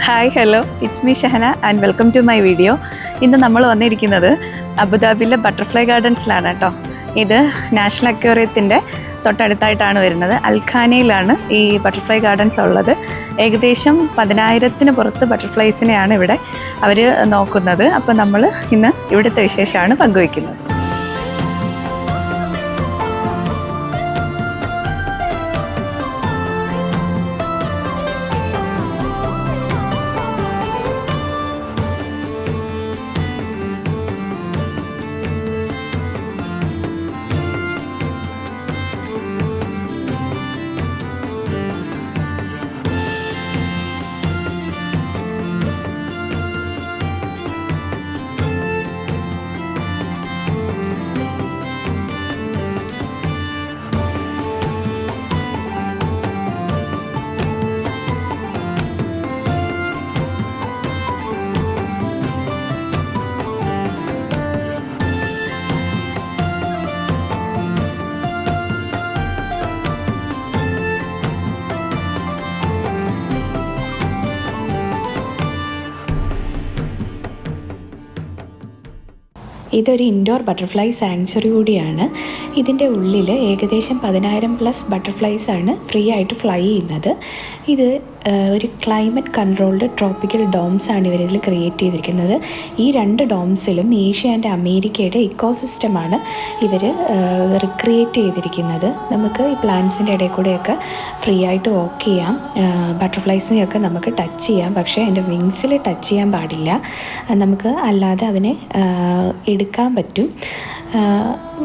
Hi hello it's me Shahana and welcome to my video. ഇന്ന് നമ്മൾ വന്നിരിക്കുന്നത് അബുദാബിയിലെ ബട്ടർഫ്ലൈ ഗാർഡൻസിലാണ് കേട്ടോ. ഇത് നാഷണൽ അക്വേറിയത്തിൻ്റെ തൊട്ടടുത്തായിട്ടാണ് വരുന്നത്. അൽഖാനയിലാണ് ഈ ബട്ടർഫ്ലൈ ഗാർഡൻസ് ഉള്ളത്. ഏകദേശം 10,000-ന് പുറത്ത് ബട്ടർഫ്ലൈസിനെയാണ് ഇവിടെ അവർ നോക്കുന്നത്. അപ്പോൾ നമ്മൾ ഇന്ന് ഇവിടുത്തെ വിശേഷമാണ് പങ്കുവയ്ക്കുന്നത്. ഇതൊരു ഇൻഡോർ ബട്ടർഫ്ലൈ സാങ്ച്വറി കൂടിയാണ്. ഇതിൻ്റെ ഉള്ളിൽ ഏകദേശം 10,000+ ബട്ടർഫ്ലൈസാണ് ഫ്രീ ആയിട്ട് ഫ്ലൈ ചെയ്യുന്നത്. ഇത് ഒരു ക്ലൈമറ്റ് കൺട്രോൾഡ് ട്രോപ്പിക്കൽ ഡോംസാണ് ഇവരിതിൽ ക്രിയേറ്റ് ചെയ്തിരിക്കുന്നത്. ഈ 2 ഡോംസിലും ഏഷ്യ ആൻഡ് അമേരിക്കയുടെ ഇക്കോസിസ്റ്റമാണ് ഇവർ റിക്രിയേറ്റ് ചെയ്തിരിക്കുന്നത്. നമുക്ക് ഈ പ്ലാന്റ്സിൻ്റെ ഇടയിൽ കൂടെയൊക്കെ ഫ്രീ ആയിട്ട് വാക്ക് ചെയ്യാം. ബട്ടർഫ്ലൈസിനെയൊക്കെ നമുക്ക് ടച്ച് ചെയ്യാം, പക്ഷേ അതിൻ്റെ വിങ്സിൽ ടച്ച് ചെയ്യാൻ പാടില്ല. നമുക്ക് അല്ലാതെ അതിനെ എടുക്കാൻ പറ്റും.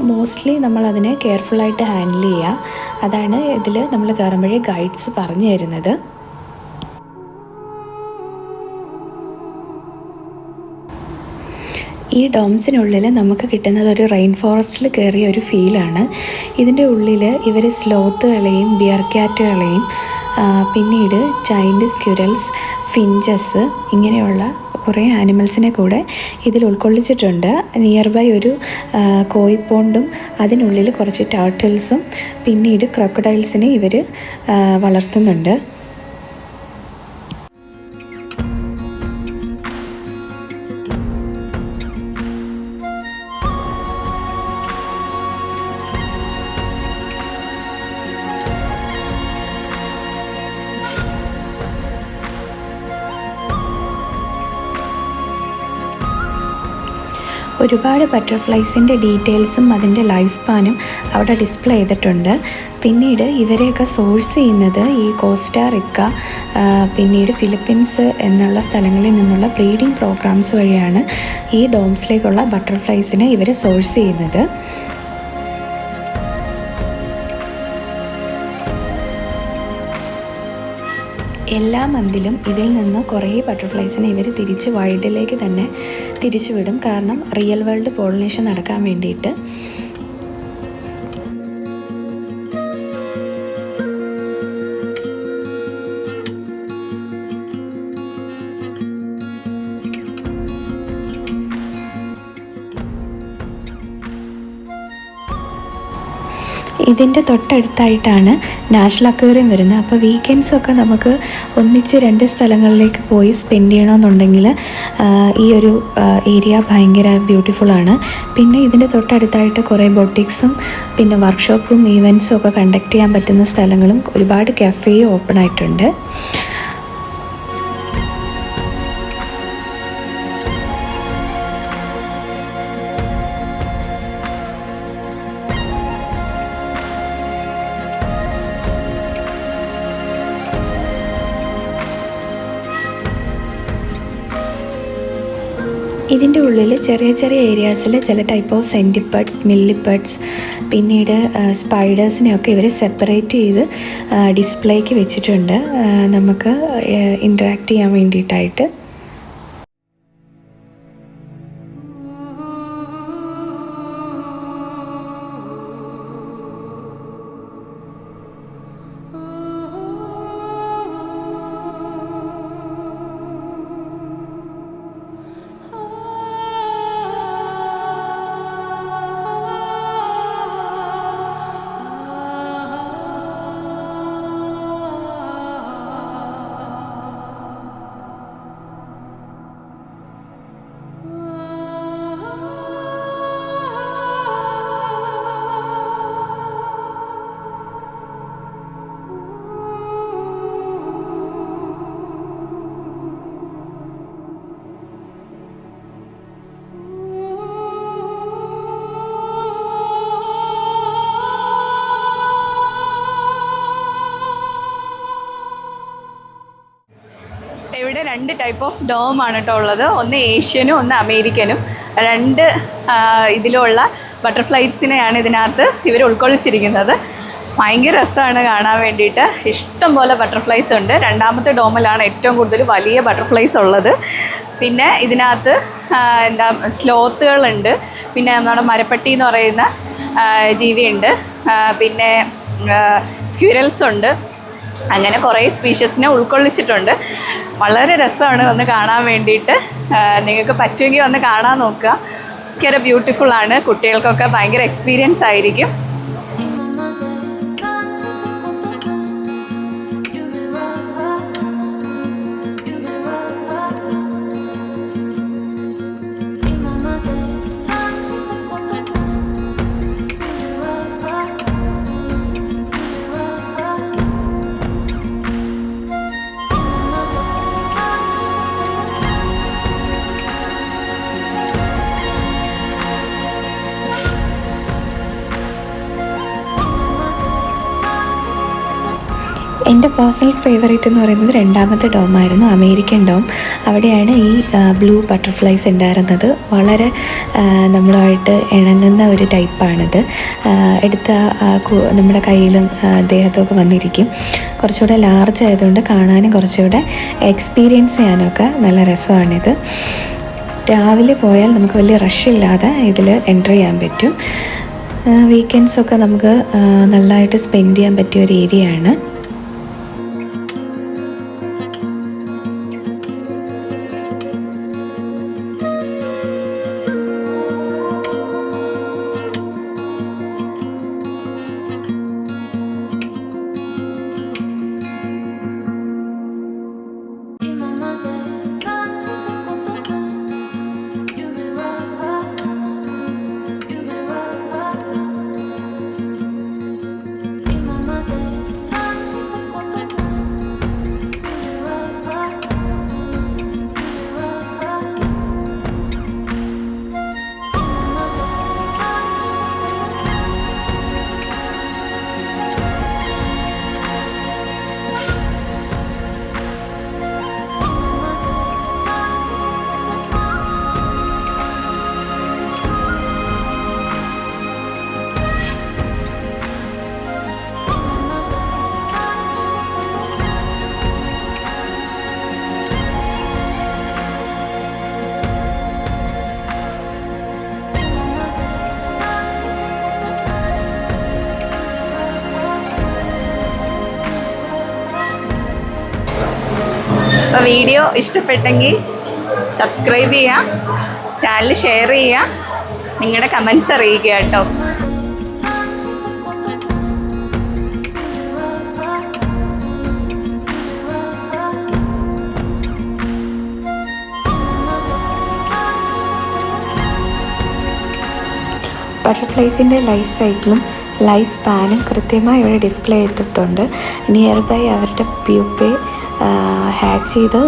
മോസ്റ്റ്ലി നമ്മളതിനെ കെയർഫുള്ളായിട്ട് ഹാൻഡിൽ ചെയ്യുക. അതാണ് ഇതിൽ നമ്മൾ കയറുമ്പോഴേ ഗൈഡ്സ് പറഞ്ഞു തരുന്നത്. ഈ ഡോംസിനുള്ളിൽ നമുക്ക് കിട്ടുന്നത് ഒരു റെയിൻ ഫോറസ്റ്റിൽ കയറിയ ഒരു ഫീലാണ്. ഇതിൻ്റെ ഉള്ളിൽ ഇവർ സ്ലോത്തുകളെയും ബിയർ ക്യാറ്റുകളെയും പിന്നീട് ജൈൻറ്റ് സ്ക്വിറൽസ്, ഫിഞ്ചസ് ഇങ്ങനെയുള്ള കുറേ ആനിമൽസിനെ കൂടെ ഇതിൽ ഉൾക്കൊള്ളിച്ചിട്ടുണ്ട്. നിയർ ബൈ ഒരു കോയി പോണ്ടും അതിനുള്ളിൽ കുറച്ച് ടർട്ടിൽസും പിന്നീട് ക്രൊക്കഡൈൽസിനെ ഇവർ വളർത്തുന്നുണ്ട്. ഒരുപാട് ബട്ടർഫ്ലൈസിൻ്റെ ഡീറ്റെയിൽസും അതിൻ്റെ ലൈഫ് സ്പാനും അവിടെ ഡിസ്പ്ലേ ചെയ്തിട്ടുണ്ട്. പിന്നീട് ഇവരെയൊക്കെ സോഴ്സ് ചെയ്യുന്നത് ഈ കോസ്റ്റാറിക്ക പിന്നീട് ഫിലിപ്പീൻസ് എന്നുള്ള സ്ഥലങ്ങളിൽ നിന്നുള്ള ബ്രീഡിംഗ് പ്രോഗ്രാംസ് വഴിയാണ് ഈ ഡോംസിലേക്കുള്ള ബട്ടർഫ്ലൈസിനെ ഇവർ സോഴ്സ് ചെയ്യുന്നത്. എല്ലാ മന്തിലും ഇതിൽ നിന്ന് കുറേ ബട്ടർഫ്ലൈസിനെ ഇവർ തിരിച്ച് വൈൽഡിലേക്ക് തന്നെ തിരിച്ചുവിടും. കാരണം റിയൽ വേൾഡ് പോളിനേഷൻ നടക്കാൻ വേണ്ടിയിട്ട്. ഇതിൻ്റെ തൊട്ടടുത്തായിട്ടാണ് നാഷണൽ അക്വേറിയം വരുന്നത്. അപ്പോൾ വീക്കെൻഡ്സൊക്കെ നമുക്ക് ഒന്നിച്ച് 2 സ്ഥലങ്ങളിലേക്ക് പോയി സ്പെൻഡ് ചെയ്യണമെന്നുണ്ടെങ്കിൽ ഈ ഒരു ഏരിയ ഭയങ്കര ബ്യൂട്ടിഫുള്ളാണ്. പിന്നെ ഇതിൻ്റെ തൊട്ടടുത്തായിട്ട് കുറേ ബൊട്ടിക്സും പിന്നെ വർക്ക്ഷോപ്പും ഈവൻറ്റ്സും ഒക്കെ കണ്ടക്ട് ചെയ്യാൻ പറ്റുന്ന സ്ഥലങ്ങളും ഒരുപാട് കഫേയും ഓപ്പൺ ആയിട്ടുണ്ട്. ഇതിൻ്റെ ഉള്ളിൽ ചെറിയ ചെറിയ ഏരിയാസിൽ ചില ടൈപ്പ് ഓഫ് സെൻറ്റിപ്പഡ്സ്, മില്ലിപ്പഡ്സ് പിന്നീട് സ്പൈഡേഴ്സിനെയൊക്കെ ഇവർ സെപ്പറേറ്റ് ചെയ്ത് ഡിസ്പ്ലേക്ക് വെച്ചിട്ടുണ്ട് നമുക്ക് ഇൻറ്ററാക്ട് ചെയ്യാൻ വേണ്ടിയിട്ടായിട്ട്. 2 ടൈപ്പ് ഓഫ് ഡോമാണ് കേട്ടോ ഉള്ളത്. ഒന്ന് ഏഷ്യനും ഒന്ന് അമേരിക്കനും. 2 ഇതിലുള്ള ബട്ടർഫ്ലൈസിനെയാണ് ഇതിനകത്ത് ഇവർ ഉൾക്കൊള്ളിച്ചിരിക്കുന്നത്. ഭയങ്കര രസമാണ് കാണാൻ വേണ്ടിയിട്ട്. ഇഷ്ടം പോലെ ബട്ടർഫ്ലൈസ് ഉണ്ട്. 2ാമത്തെ ഡോമിലാണ് ഏറ്റവും കൂടുതൽ വലിയ ബട്ടർഫ്ലൈസ് ഉള്ളത്. പിന്നെ ഇതിനകത്ത് എന്താ സ്ലോത്തുകളുണ്ട്, പിന്നെ നമ്മുടെ മരപ്പട്ടി എന്ന് പറയുന്ന ജീവിയുണ്ട്, പിന്നെ സ്ക്വിരൽസ് ഉണ്ട്. അങ്ങനെ കുറേ സ്പീഷ്യസിനെ ഉൾക്കൊള്ളിച്ചിട്ടുണ്ട്. വളരെ രസമാണ് വന്ന് കാണാൻ വേണ്ടിയിട്ട്. നിങ്ങൾക്ക് പറ്റുമെങ്കിൽ വന്ന് കാണാൻ നോക്കുക. ഭയങ്കര ബ്യൂട്ടിഫുള്ളാണ്. കുട്ടികൾക്കൊക്കെ ഭയങ്കര എക്സ്പീരിയൻസ് ആയിരിക്കും. എൻ്റെ പേഴ്സണൽ ഫേവറേറ്റ് എന്ന് പറയുന്നത് 2ാമത്തെ ഡോമായിരുന്നു, അമേരിക്കൻ ഡോം. അവിടെയാണ് ഈ ബ്ലൂ ബട്ടർഫ്ലൈസ് ഉണ്ടായിരുന്നത്. വളരെ നമ്മളുമായിട്ട് ഇണങ്ങുന്ന ഒരു ടൈപ്പാണിത്. എടുത്ത നമ്മുടെ കയ്യിലും ദേഹത്തൊക്കെ വന്നിരിക്കും. കുറച്ചുകൂടെ ലാർജ് ആയതുകൊണ്ട് കാണാനും കുറച്ചുകൂടെ എക്സ്പീരിയൻസ് ചെയ്യാനൊക്കെ നല്ല രസമാണിത്. രാവിലെ പോയാൽ നമുക്ക് വലിയ റഷില്ലാതെ ഇതിൽ എൻ്റർ ചെയ്യാൻ പറ്റും. വീക്കെൻഡ്സൊക്കെ നമുക്ക് നല്ലതായിട്ട് സ്പെൻഡ് ചെയ്യാൻ പറ്റിയ ഒരു ഏരിയയാണ്. അപ്പോൾ വീഡിയോ ഇഷ്ടപ്പെട്ടെങ്കിൽ സബ്സ്ക്രൈബ് ചെയ്യുക, ചാനൽ ഷെയർ ചെയ്യുക, നിങ്ങളുടെ കമൻസ് അറിയിക്കുക കേട്ടോ. ബട്ടർഫ്ലൈസിൻ്റെ ലൈഫ് സൈക്കിളും ലൈഫ് സ്പാനും കൃത്യമായി ഇവിടെ ഡിസ്പ്ലേ ചെയ്തിട്ടുണ്ട്. നിയർ ബൈ അവരുടെ പ്യൂപ്പെ ഹാച്ച് ചെയ്ത്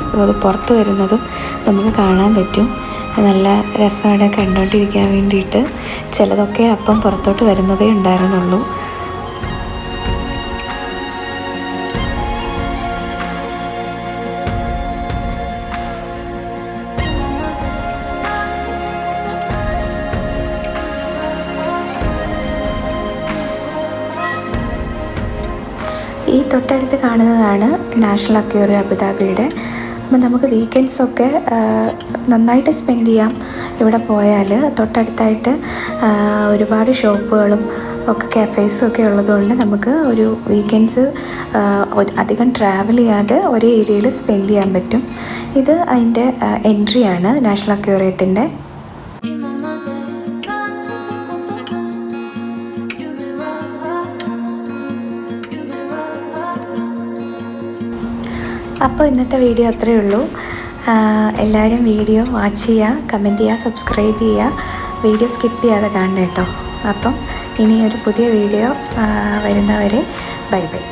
പുറത്ത് വരുന്നതും നമുക്ക് കാണാൻ പറ്റും. നല്ല രസമാണ് കണ്ടുകൊണ്ടിരിക്കാൻ വേണ്ടിയിട്ട്. ചിലതൊക്കെ അപ്പം പുറത്തോട്ട് വരുന്നതേ ഉണ്ടായിരുന്നുള്ളൂ. ഈ തൊട്ടടുത്ത് കാണുന്നതാണ് നാഷണൽ അക്വേറിയം അബുദാബിയുടെ. അപ്പം നമുക്ക് വീക്കെൻഡ്സൊക്കെ നന്നായിട്ട് സ്പെൻഡ് ചെയ്യാം ഇവിടെ പോയാൽ. തൊട്ടടുത്തായിട്ട് ഒരുപാട് ഷോപ്പുകളും ഒക്കെ കഫേസും ഒക്കെ ഉള്ളതുകൊണ്ട് നമുക്ക് ഒരു വീക്കെൻഡ്സ് അധികം ട്രാവൽ ചെയ്യാതെ ഒരേ ഏരിയയിൽ സ്പെൻഡ് ചെയ്യാൻ പറ്റും. ഇത് അതിൻ്റെ എൻട്രിയാണ് നാഷണൽ അക്വേറിയത്തിൻ്റെ. അപ്പോൾ ഇന്നത്തെ വീഡിയോ അത്രയേ ഉള്ളൂ. എല്ലാവരും വീഡിയോ വാച്ച് ചെയ്യുക, കമൻറ്റ് ചെയ്യുക, സബ്സ്ക്രൈബ് ചെയ്യുക, വീഡിയോ സ്കിപ്പ് ചെയ്യാതെ കാണണം കേട്ടോ. അപ്പം ഇനി ഒരു പുതിയ വീഡിയോ വരുന്നവരെ ബൈ ബൈ.